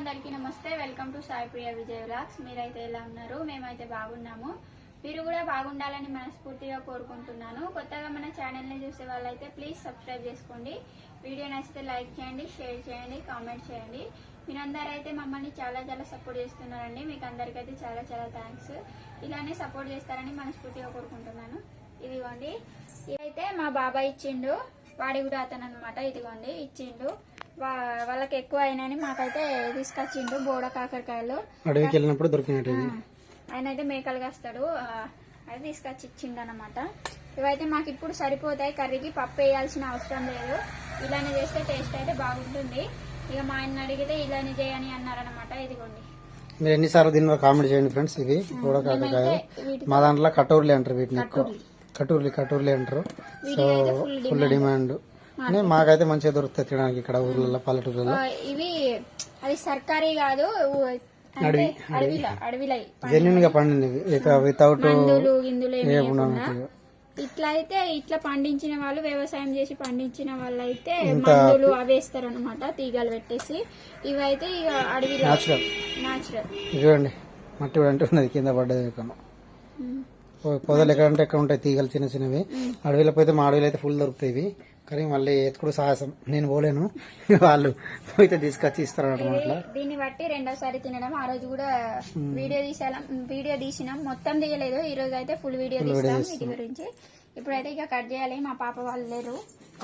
అందరికీ నమస్తే. Welcome to Sai Priya Vijay vlogs. మీరైతే ఎలా ఉన్నారు? మేమైతే బాగున్నాము. మీరు కూడా బాగుండాలని మనస్ఫూర్తిగా కోరుకుంటున్నాను. కొత్తగా మన ఛానల్ ని చూసే వాళ్ళైతే ప్లీజ్ సబ్స్క్రైబ్ చేసుకోండి. వీడియో నచ్చితే లైక్ చేయండి, షేర్ చేయండి, కామెంట్ చేయండి. మీరందరూ అయితే మమ్మల్ని చాలా సపోర్ట్ చేస్తున్నారండి. మీకు అందరికైతే చాలా థ్యాంక్స్. ఇలానే సపోర్ట్ చేస్తారని మనస్ఫూర్తిగా కోరుకుంటున్నాను. ఇదిగోండి, ఇదైతే మా బాబాయ్ ఇచ్చిండు. వాడి కూడా అతను అనమాట. ఇదిగోండి ఇచ్చిండు. వాళ్ళకి ఎక్కువ అయినాయని మాకైతే తీసుకొచ్చిండు బోడ కాకరకాయలు. అడవికి వెళ్ళినప్పుడు దొరికినట్టు ఆయన అయితే మేకలు కాస్తాడు. అది తీసుకొచ్చి ఇచ్చిండు అనమాట. ఇవైతే మాకు ఇప్పుడు సరిపోతాయి. కర్రీకి పప్పు వేయాల్సిన అవసరం లేదు. ఇలానే చేస్తే టేస్ట్ అయితే బాగుంటుంది. ఇక మా ఆయన అడిగితే ఇలానే చేయని అన్నారనమాట. ఇదిగోండి, మీరు ఎన్నిసార్లు తిన్నారో కామెంట్ చేయండి ఫ్రెండ్స్. ఇవి బోడ కాకరకాయలు మా దాంట్లో కటోర్లీ అంటారు. వీటిని ఎక్కువ కటోర్లీ అంటారు. So full demand. మాకైతే మంచిగా దొరుకుతాయి తినడానికి ఇక్కడ ఊర్లలో, పల్లెటూర్లలో. ఇవి అది సర్కారీ కాదు, జెన్యున్ గా పండింది వితౌట్ ఇట్లా అయితే ఇట్లా పండించిన వాళ్ళు, వ్యవసాయం చేసి పండించిన వాళ్ళు అయితే మందులు అవేస్తారు అనమాట, తీగలు పెట్టేసి. ఇవైతే ఇక అడవి న్యాచురల్. చూడండి, మట్టి అంటే ఉన్నది కింద పడ్డది. పొదలు ఎక్కడంటే ఎక్కడ ఉంటాయి తీగలు చిన్నవి. అడవిలో పోతే మా అడవిలో అయితే ఫుల్ దొరుకుతాయి. కానీ మళ్ళీ ఎత్తుకుడు సాహసం నేను పోలేను. వాళ్ళు పోయితే తీసుకొచ్చి ఇస్తారు అన్నమాట. దీన్ని బట్టి రెండోసారి తినడం. ఆ రోజు కూడా వీడియో తీసినాం, మొత్తం తీయలేదు. ఈ రోజు అయితే ఫుల్ వీడియో తీస్తాం వీటి గురించి. ఇప్పుడైతే ఇక కట్ చేయాలి. మా పాప వాళ్ళు లేరు.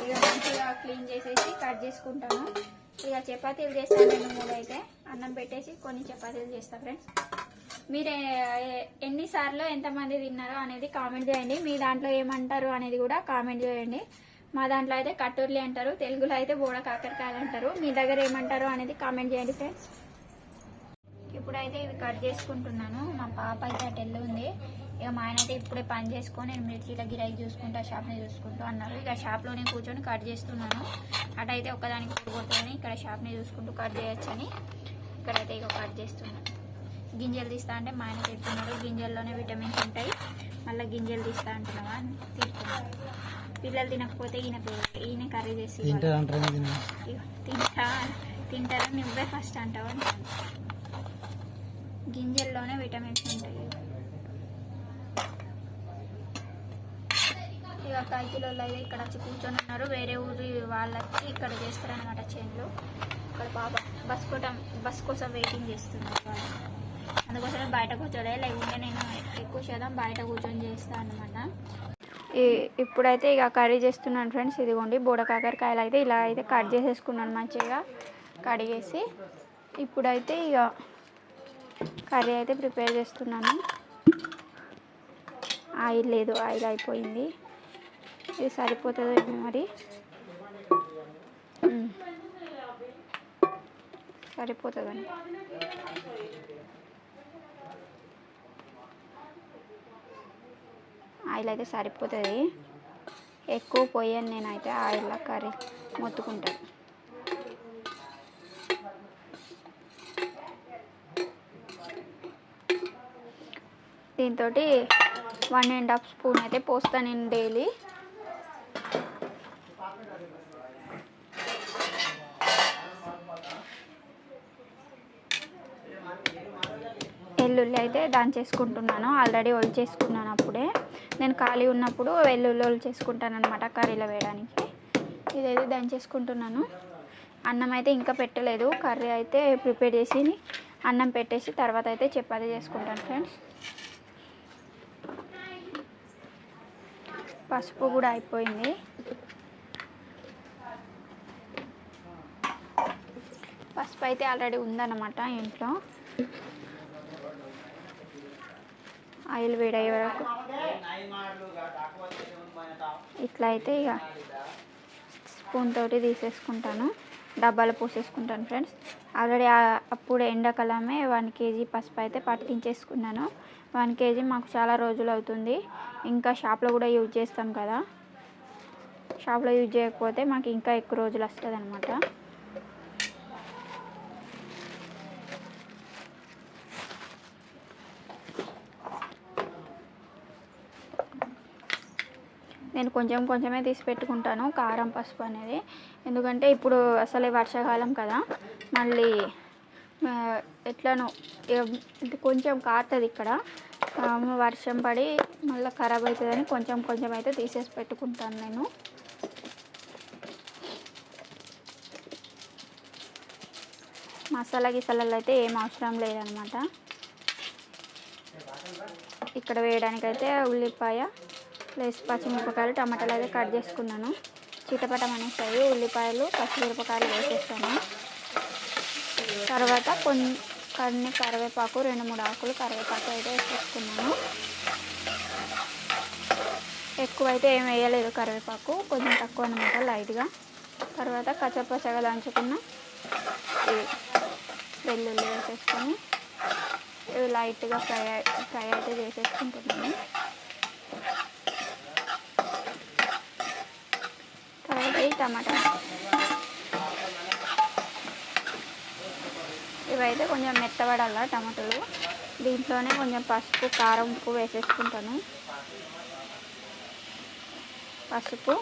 ఇక మంచిగా క్లీన్ చేసేసి కట్ చేసుకుంటాము. ఇక చపాతీలు చేస్తాను 2-3 అయితే. అన్నం పెట్టేసి కొన్ని చపాతీలు చేస్తా ఫ్రెండ్స్. మీరు ఎన్నిసార్లు ఎంతమంది తిన్నారో అనేది కామెంట్ చేయండి. మీ దాంట్లో ఏమంటారు అనేది కూడా కామెంట్ చేయండి. మా దాంట్లో అయితే కటోర్లీ అంటారు, తెలుగులో అయితే బోడ కాకరకాయలు అంటారు. మీ దగ్గర ఏమంటారో అనేది కామెంట్ చేయండి ఫ్రెండ్స్. ఇప్పుడైతే ఇవి కట్ చేసుకుంటున్నాను. మా పాప అయితే అటు ఉంది. ఇక మా ఆయన అయితే ఇప్పుడే పని చేసుకొని నేను మిర్చిల గిరాయి చూసుకుంటా, షాప్ని చూసుకుంటూ అన్నారు. ఇక షాప్లోనే కూర్చొని కట్ చేస్తున్నాను. అటైతే ఒకదానికి కూడగొట్టుకొని ఇక్కడ షాప్ని చూసుకుంటూ కట్ చేయొచ్చని ఇక్కడైతే ఇక కట్ చేస్తున్నాను. గింజలు తీస్తా అంటే మా ఆయన తింటున్నాడు. గింజల్లోనే విటమిన్స్ ఉంటాయి, మళ్ళీ గింజలు తీస్తా అంటున్నావా అని తింటున్నాడు. పిల్లలు తినకపోతే ఈయన కర్రీ చేసి తింటారని నువ్వే ఫస్ట్ అంటావు. గింజల్లోనే విటమిన్స్ ఉంటాయి. ఇక 5 కిలోలు అయితే ఇక్కడ వచ్చి కూర్చొని ఉన్నారు. వేరే ఊరి వాళ్ళకి ఇక్కడ చేస్తారనమాట చేనులు. ఇక్కడ పాప బస్ కోసం వెయిటింగ్ చేస్తున్నారు వాళ్ళు. అందుకోసమే బయట కూర్చోలే, లేకుంటే నేను ఎక్కువ శాతం బయట కూర్చొని చేస్తాను అనమాట. ఇప్పుడైతే ఇక కర్రీ చేస్తున్నాను ఫ్రెండ్స్. ఇదిగోండి బోడ కాకరకాయలు అయితే ఇలా అయితే కట్ చేసేసుకున్నాను మంచిగా కడిగేసి. ఇప్పుడైతే ఇక కర్రీ అయితే ప్రిపేర్ చేస్తున్నాను. ఆయిల్ లేదు, ఆయిల్ అయిపోయింది. ఇది సరిపోతుంది మరి, సరిపోతుందండి. ఆయిల్ అయితే సరిపోతుంది, ఎక్కువ పోయాను నేనైతే. ఆయిల్ కర్రీ మొత్తుకుంటాను. దీంతో 1.5 స్పూన్ అయితే పోస్తాను నేను డైలీ. వెల్లుల్లి అయితే దంచేసుకుంటున్నాను. ఆల్రెడీ ఒలిచేసుకున్నాను అప్పుడే. నేను ఖాళీ ఉన్నప్పుడు వెల్లుల్లి ఒలిచేసుకుంటాను అనమాట కర్రీలో వేయడానికి. ఇదైతే దంచేసుకుంటున్నాను. అన్నం అయితే ఇంకా పెట్టలేదు. కర్రీ అయితే ప్రిపేర్ చేసి అన్నం పెట్టేసి తర్వాత అయితే చపాతీ చేసుకుంటాను ఫ్రెండ్స్. పసుపు కూడా అయిపోయింది. పసుపు అయితే ఆల్రెడీ ఉందన్నమాట ఇంట్లో. ఆయిల్ వేడయ్యే వరకు ఇట్లా అయితే ఇక స్పూన్ తోటి తీసేసుకుంటాను, డబ్బాలో పోసేసుకుంటాను ఫ్రెండ్స్. ఆల్రెడీ అప్పుడు ఎండాకాలమే 1 kg పసుపు అయితే పట్టించేసుకున్నాను. 1 kg మాకు చాలా రోజులు అవుతుంది. ఇంకా షాప్లో కూడా యూజ్ చేస్తాం కదా, షాప్లో యూజ్ చేయకపోతే మాకు ఇంకా ఎక్కువ రోజులు వస్తుంది అనమాట. నేను కొంచెమే తీసి పెట్టుకుంటాను కారం పసుపు అనేది. ఎందుకంటే ఇప్పుడు అసలే వర్షాకాలం కదా, మళ్ళీ ఎట్లనో కొంచెం కారుతుంది ఇక్కడ. వర్షం పడి మళ్ళీ ఖరాబ్ అవుతుందని కొంచెం కొంచెం అయితే తీసేసి పెట్టుకుంటాను నేను. మసాలా గిసాలాలు అయితే ఏం అవసరం లేదనమాట. ఇక్కడ వేయడానికైతే ఉల్లిపాయ ప్లస్ పచ్చిమిరపకాయలు టమాటాలు అయితే కట్ చేసుకున్నాను. చిటపటం అనేస్తాయి. ఉల్లిపాయలు పచ్చిమిరపకాయలు వేసేస్తాను. తర్వాత కొన్ని కరివేపాకు 2-3 ఆకులు కరివేపాకు అయితే వేసేసుకున్నాను. ఎక్కువైతే ఏం వేయలేదు కరివేపాకు, కొంచెం తక్కువ అనమాట, లైట్గా. తర్వాత కచ్చపచ్చగా దంచుకున్న వెల్లుల్లి వేసేసుకొని ఇవి లైట్గా ఫ్రై అయితే చేసేసుకుంటున్నాను. తర్వాత ఈ టమాటా ఇవైతే కొంచెం మెత్తబడాల టమాటాలు. దీంట్లోనే కొంచెం పసుపు, కారం, ఉప్పు వేసేసుకుంటాను. పసుపు,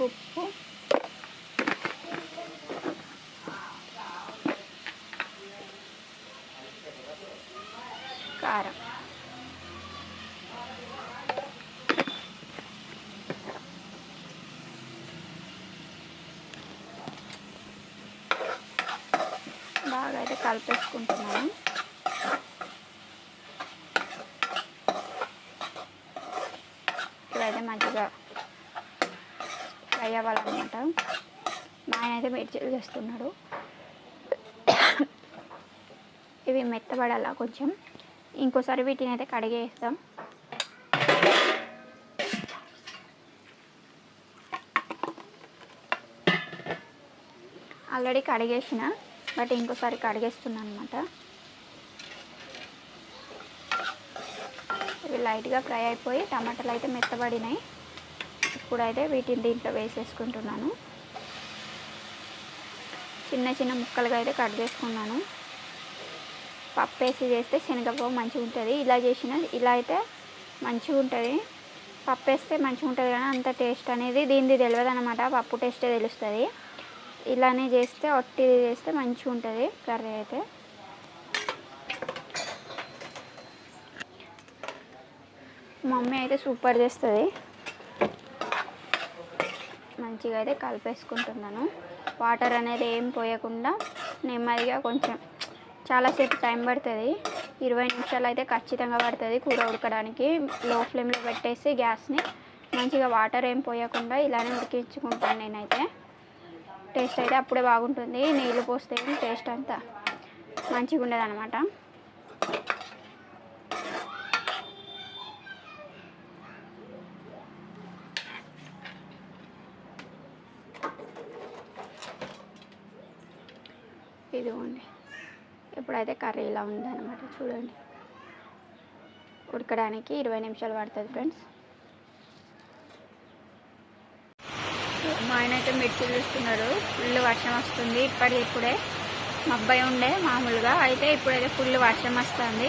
ఉప్పు, కారం. బాగా అయితే కలిపేసుకుంటున్నాను. ఇవైతే మంచిగా ఫ్రై అవ్వాలన్నమాట. మా ఆయన అయితే మిర్చీలు చేస్తున్నాడు. ఇవి మెత్తబడాల కొంచెం. ఇంకోసారి వీటిని అయితే కడిగేస్తాం. ఆల్రెడీ కడిగేసిన, బట్ ఇంకోసారి కడిగేస్తున్నాను అనమాట. ఇవి లైట్గా ఫ్రై అయిపోయి టమాటాలు అయితే మెత్తబడినాయి. ఇప్పుడైతే వీటిని దీంట్లో వేసేసుకుంటున్నాను. చిన్న చిన్న ముక్కలుగా అయితే కట్ చేసుకున్నాను. పప్పు వేసి చేస్తే శనగపప్పు మంచిగా ఉంటుంది. ఇలా అయితే మంచిగా ఉంటుంది. పప్పు వేస్తే మంచిగా ఉంటుంది కానీ అంత టేస్ట్ అనేది దీనిది తెలియదు అనమాట. పప్పు టేస్టే తెలుస్తుంది. ఇలానే చేస్తే ఒట్టిది చేస్తే మంచిగా ఉంటుంది కర్రీ అయితే. మమ్మీ అయితే సూపర్ చేస్తుంది. మంచిగా అయితే కలిపేసుకుంటున్నాను. వాటర్ అనేది ఏం పోయకుండా నెమ్మదిగా కొంచెం చాలాసేపు టైం పడుతుంది. 20 నిమిషాలు అయితే ఖచ్చితంగా పడుతుంది కూర ఉడకడానికి. లో ఫ్లేమ్లో పెట్టేసి గ్యాస్ని మంచిగా వాటర్ ఏం పోయకుండా ఇలానే ఉడికించుకుంటాను నేనైతే. టేస్ట్ అయితే అప్పుడే బాగుంటుంది. నీళ్ళు పోస్తే టేస్ట్ అంతా మంచిగా ఉండదు అనమాట. ఇదిగోండి, ఇప్పుడైతే కర్రీ ఇలా ఉందన్నమాట. చూడండి, ఉడకడానికి 20 నిమిషాలు పడుతుంది ఫ్రెండ్స్. మా ఆయన అయితే మిర్చి చూస్తున్నారు. ఫుల్ వర్షం వస్తుంది. ఇప్పుడే మబ్బాయి ఉండే మామూలుగా, అయితే ఇప్పుడైతే ఫుల్ వర్షం వస్తుంది.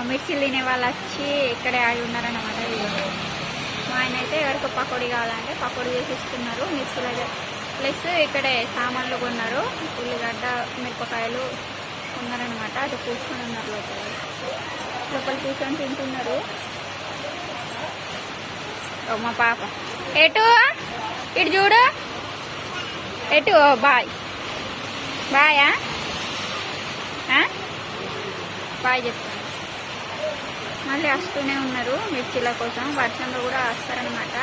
మిర్చిలు తినే వాళ్ళు వచ్చి ఇక్కడే ఆడి ఉన్నారన్నమాట. మా ఆయన అయితే ఎవరికి పకోడీ కావాలంటే పకోడీ చేసి ఇస్తున్నారు. మిర్చిలు అయితే ప్లస్ ఇక్కడే సామాన్లు కొన్నారు. ఉల్లిగడ్డ, మిరపకాయలు కొన్నారనమాట. అది కూర్చొని ఉన్నారు లోపల కూర్చొని తింటున్నారు. మా పాప ఎటు ఇటు చూడు, ఎటు బాయ్ బాయా బాయ్ చెప్తాను. మళ్ళీ వస్తూనే ఉన్నారు మిర్చిల కోసం. వర్షంలో కూడా వస్తారనమాట.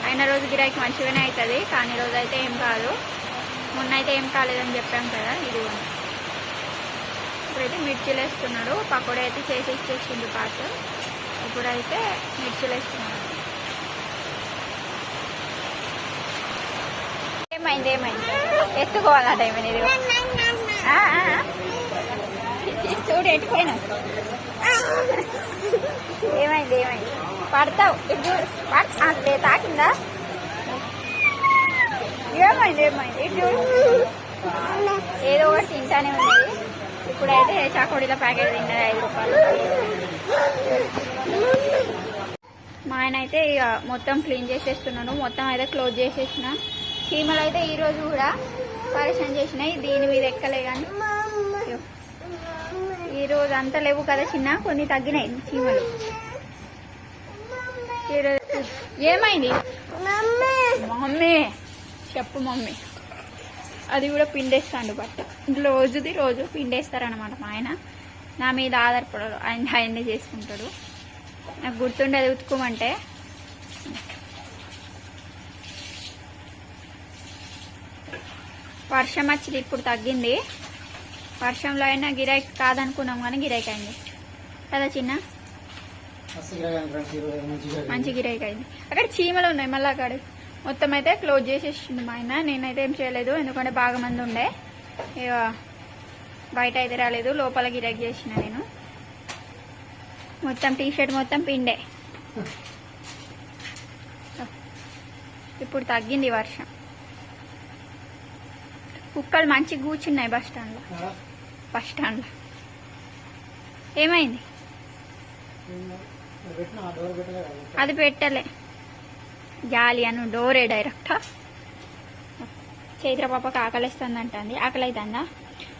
అయిన రోజు గిరాకీ మంచిగానే అవుతుంది, కానీ రోజు అయితే ఏం కాదు. మొన్న అయితే ఏం కాలేదని చెప్పాం కదా. ఇది ఇప్పుడైతే మిర్చిలు వేస్తున్నాడు. పకోడీ అయితే చేసి ఇచ్చేసిండు పాత. ఇప్పుడైతే మిర్చిలు వేస్తున్నాడు. ఏమైంది ఎత్తుకోవాలంట ఏమైనా చూడు ఎట్టుకోయినా. ఏమైంది పడతావు. చూడు తాకిందా? ఏమైంది ఇటు చూడు. ఏదో ఒకటి తింటానే ఉన్నది. ఇప్పుడైతే చాకోడీల ప్యాకెట్ తిన్నది 5 రూపాయలు. మా ఆయన అయితే ఇక మొత్తం క్లీన్ చేసేస్తున్నాను. మొత్తం అయితే క్లోజ్ చేసేసిన. చీమలు అయితే ఈ రోజు కూడా పరిచయం చేసినాయి, దీని మీద ఎక్కలే కానీ ఈ రోజు అంత లేవు కదా చిన్న, కొన్ని తగ్గినాయి చీమలు. ఏమైంది మమ్మీ? చెప్పు మమ్మీ. అది కూడా పిండేస్తాడు బట్ట, రోజు పిండేస్తారనమాట మా ఆయన. నా మీద ఆధారపడరు, ఆయన్ని చేసుకుంటాడు. నాకు గుర్తుండేది ఉతుకోమంటే. వర్షం వచ్చింది, ఇప్పుడు తగ్గింది. వర్షంలో అయినా గిరాకీ కాదనుకున్నాం కానీ గిరాకీ అయింది కదా చిన్న, మంచి గిరాకీ అయింది. అక్కడ చీమలు ఉన్నాయి మళ్ళీ అక్కడ. మొత్తం అయితే క్లోజ్ చేసేసింది మా ఆయన. నేనైతే ఏం చేయలేదు, ఎందుకంటే బాగా మంది ఉండే. ఇక బయట అయితే రాలేదు, లోపల గిరాకీ చేసిన నేను. మొత్తం టీషర్ట్ మొత్తం పిండే. ఇప్పుడు తగ్గింది వర్షం. కుక్కలు మంచిగా కూర్చున్నాయి బస్ స్టాండ్లో. ఏమైంది? అది పెట్టలే, గాలి అను డోరే డైరెక్ట్. చైత్ర పాపకు ఆకలిస్తుందంటుంది. ఆకలి అవుతుందా?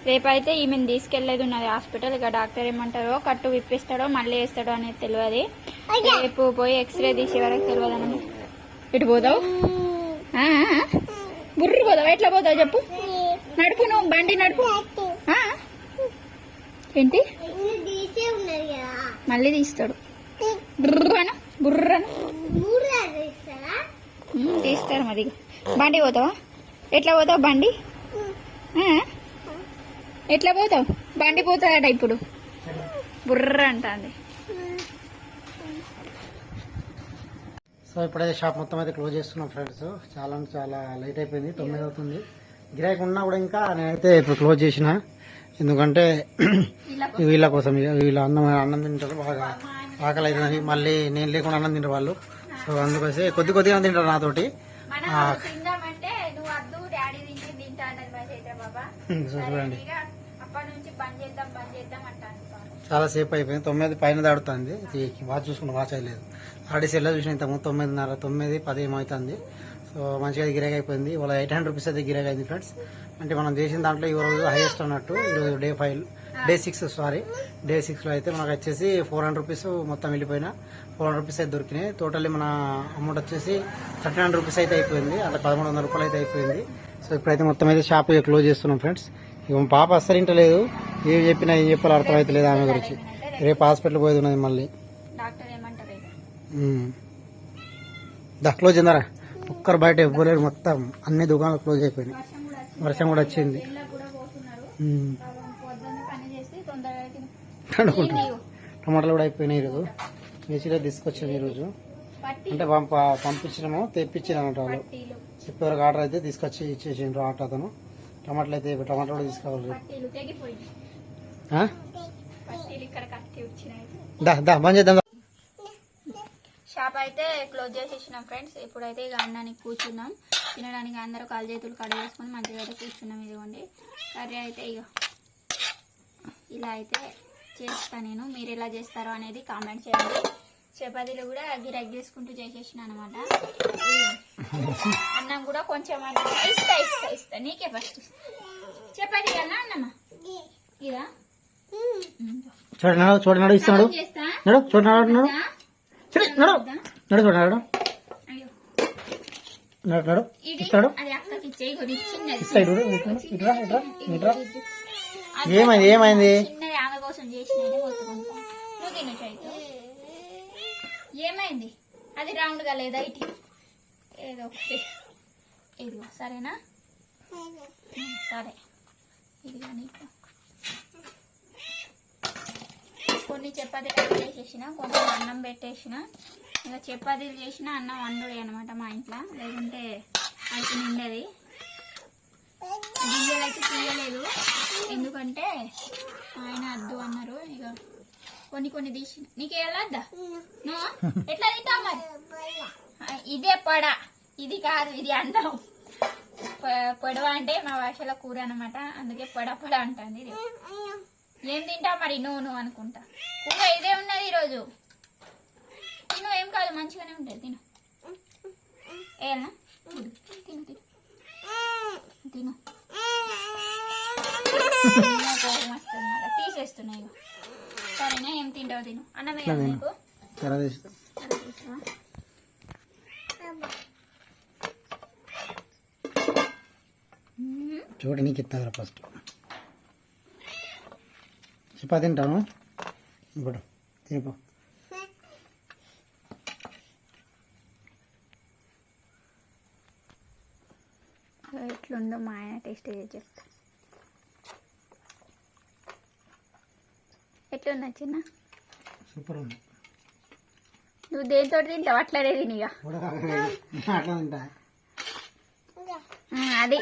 రేపైతే ఈమెను తీసుకెళ్లేది ఉన్నది హాస్పిటల్. ఇక డాక్టర్ ఏమంటారో, కట్టు విప్పిస్తాడో మళ్ళీ వేస్తాడో అనేది తెలియదు. రేపు పోయి ఎక్స్రే తీసే వరకు తెలియదు అన్నమాట. ఇటు పోతావు, బుర్రు పోతావు. ఎట్లా పోతావు చెప్పు? నడుపు, నువ్వు బండి నడుపు. ఏంటి మళ్ళీ తీస్తాడు? బుర్రను తీస్తారు మరి. బండి పోతావా? ఎట్లా పోతావు బండి? ఎట్లా పోతావు? బండి పోతాడట ఇప్పుడు. బుర్ర అంటుంది. సో ఇప్పుడైతే షాప్ మొత్తం అయితే క్లోజ్ చేస్తున్నాం ఫ్రెండ్స్. చాలా లేట్ అయిపోయింది, 9 అవుతుంది. గిరాకీ ఉన్నా కూడా ఇంకా నేనైతే ఇప్పుడు క్లోజ్ చేసిన. ఎందుకంటే వీళ్ళ కోసం, వీళ్ళ అన్నం తింటారు, బాగా ఆకలి అవుతుందని. మళ్ళీ నేను లేకుండా అన్నం తింటారు వాళ్ళు. సో అందుకోసం కొద్దిగా తింటారు నాతోటి. చూడండి, చాలా సేపు అయిపోయింది. 9 పైన దాడుతుంది. వాచ్ చూసుకుంటే వాచ్ అయ్యలేదు. ఆడి సెల్లో చూసిన ఇంతకు 9:30, 9, 10 ఏమవుతుంది. సో మంచిగా గిరాకీ అయిపోయింది. వాళ్ళ 800 రూపీస్ అయితే గిరాకీ అయింది ఫ్రెండ్స్. అంటే మనం చేసిన దాంట్లో ఈ రోజు హైయెస్ట్ అన్నట్టు. ఈరోజు డే 6 లో అయితే మనకు వచ్చేసి 400 రూపీస్ మొత్తం వెళ్ళిపోయినా 400 రూపీస్ అయితే దొరికినాయి. టోటల్లీ మన అమౌంట్ వచ్చేసి 1300 రూపీస్ అయితే అయిపోయింది. అంటే 1100 రూపాయలు అయితే అయిపోయింది. సో ఇప్పుడైతే మొత్తం అయితే షాప్ క్లోజ్ చేస్తున్నాం ఫ్రెండ్స్. ఇక మా పాప అస్సలు ఇంటలేదు, ఏం చెప్పినా ఏం చెప్పాలో అర్థం అయితే లేదు ఆమె గురించి. రేపు హాస్పిటల్ పోయేది ఉన్నది మళ్ళీ. క్లోజ్ అయిందారా? ఒక్కరు బయట ఇవ్వలేరు, మొత్తం అన్ని దుకాణాలు క్లోజ్ అయిపోయినాయి. వర్షం కూడా వచ్చింది. టమాటాలు కూడా అయిపోయినాయి ఈరోజు. మేసీలో తీసుకొచ్చాము ఈరోజు. అంటే పంపించినాము, తెప్పించినాము వాళ్ళు. చెప్పేవరకు ఆర్డర్ అయితే తీసుకొచ్చి ఇచ్చేసిండ్రు ఆటో అతను. టమాటాలు అయితే టమాటాలు కూడా తీసుకోవాలి. బంద్ చేద్దాం. షాప్ అయితే క్లోజ్ చేసేసినాం ఫ్రెండ్స్. ఇప్పుడైతే ఇక అన్నానికి కూర్చున్నాం. తినడానికి అందరూ కాలు చేతులు కడిగేసుకొని మంచిగా అయితే కూర్చున్నాం. ఇదిగోండి కర్రీ అయితే ఇక ఇలా అయితే చేస్తా నేను. మీరు ఎలా చేస్తారో అనేది కామెంట్ చేయండి. చపాతీలు కూడా గిరాక్ చేసుకుంటూ చేసేసిన అనమాట. అన్నం కూడా కొంచెం ఇస్తా నీకే ఫస్ట్. చపాతీ కన్నా అన్నమా ఇదా చూడనాడు ఇస్తాడు. చూడనాడు ఇస్తాడు. ఏమైంది? ఆమె కోసం చేసిన ఏమైంది? అది రౌండ్ గా లేదా ఇటు ఏదో ఇదిగో సరేనా? సరే ఇదిగా నీకు కొన్ని చపాతీలు చేసేసిన, కొంచెం అన్నం పెట్టేసిన. ఇక చపాతీలు చేసిన అన్నం వండుడే అనమాట మా ఇంట్లో. లేకుంటే అయితే నిండేది. గింజలు అయితే తీయలేదు, ఎందుకంటే ఆయన వద్దు అన్నారు. ఇక కొన్ని తీసిన. నీకు వెళ్ళొద్దా? నువ్వు ఎట్లా తింటావు మరి? ఇదే పొడ, ఇది కాదు, ఇది అన్నం. పొడవ అంటే మా భాషలో కూర అనమాట, అందుకే పొడ అంటుంది. ఇది ఏం తింటావు మరి? నువ్వు అనుకుంటా. కూర ఇదే ఉన్నది ఈరోజు. నువ్వు ఏం కాదు మంచిగానే ఉంటుంది తిను ఏనా తిను తిను తిను కోపం వస్తుంది మళ్ళీ తీసేస్తున్నాయి సరేనా ఏం తింటావు తిను అన్నం వేయాలి నీకు తెర తీస్తా. అలా తీసావా? చూడ నీకు ఇస్తాను ఫస్ట్ చెప్పా తింటాను ఇప్పుడు తినిపో. ఎట్లుందో మా ఆయన టేస్ట్ చెప్తా ఎట్లున్నా చిన్న సూపర్ ఉంది. నువ్వు దేనితో తింటావు అట్లనే తినిగా అట్లా తింటా అది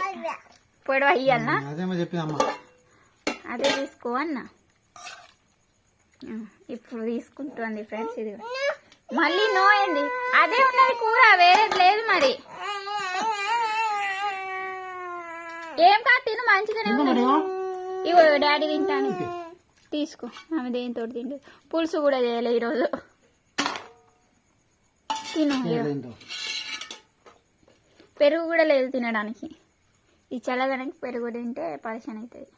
పొడవ అయ్యాలనా అదేమో చెప్పింది అమ్మ. అదే తీసుకో అన్న ఇప్పుడు తీసుకుంటుంది ఫ్రెండ్స్ ఇది మళ్ళీ నో అయింది అదే ఉన్నది కూర వేరేది లేదు మరి ఏం కాదు తిను మంచిగానే ఉన్నది ఇగో డాడీ తింటాను తీసుకో ఆమె దేనితో తిండు పులుసు కూడా చేయలే ఈరోజు తిను ఇగో. పెరుగు కూడా లేదు తినడానికి ఈ చల్లదనానికి పెరుగు తింటే పరిచయం అవుతుంది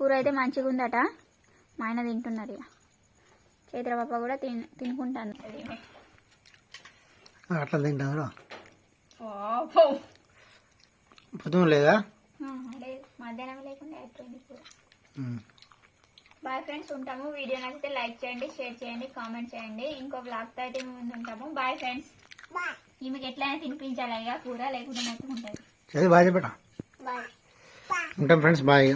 కూర అయితే మంచిగా ఉందట మా ఆయన తింటున్నారు ఇక చైత్ర పాప కూడా తినుకుంటాను అట్లా తింటాను పొద్దున లేదా లేదు మధ్యాహ్నం లేకుండా అయిపోయింది కూర బాయ్ ఫ్రెండ్స్ ఉంటాము వీడియో నచ్చితే లైక్ చేయండి షేర్ చేయండి కామెంట్ చేయండి ఇంకో బ్లాగ్తో అయితే మేము ముందు ఉంటాము బాయ్ ఫ్రెండ్స్ ఈమెకి ఎట్లయినా తినిపించాలి ఇక కూర లేకుండా మొత్తం ఉంటుంది బాయ్ చెప్పట ఉంటాం ఫ్రెండ్స్ బాయ్.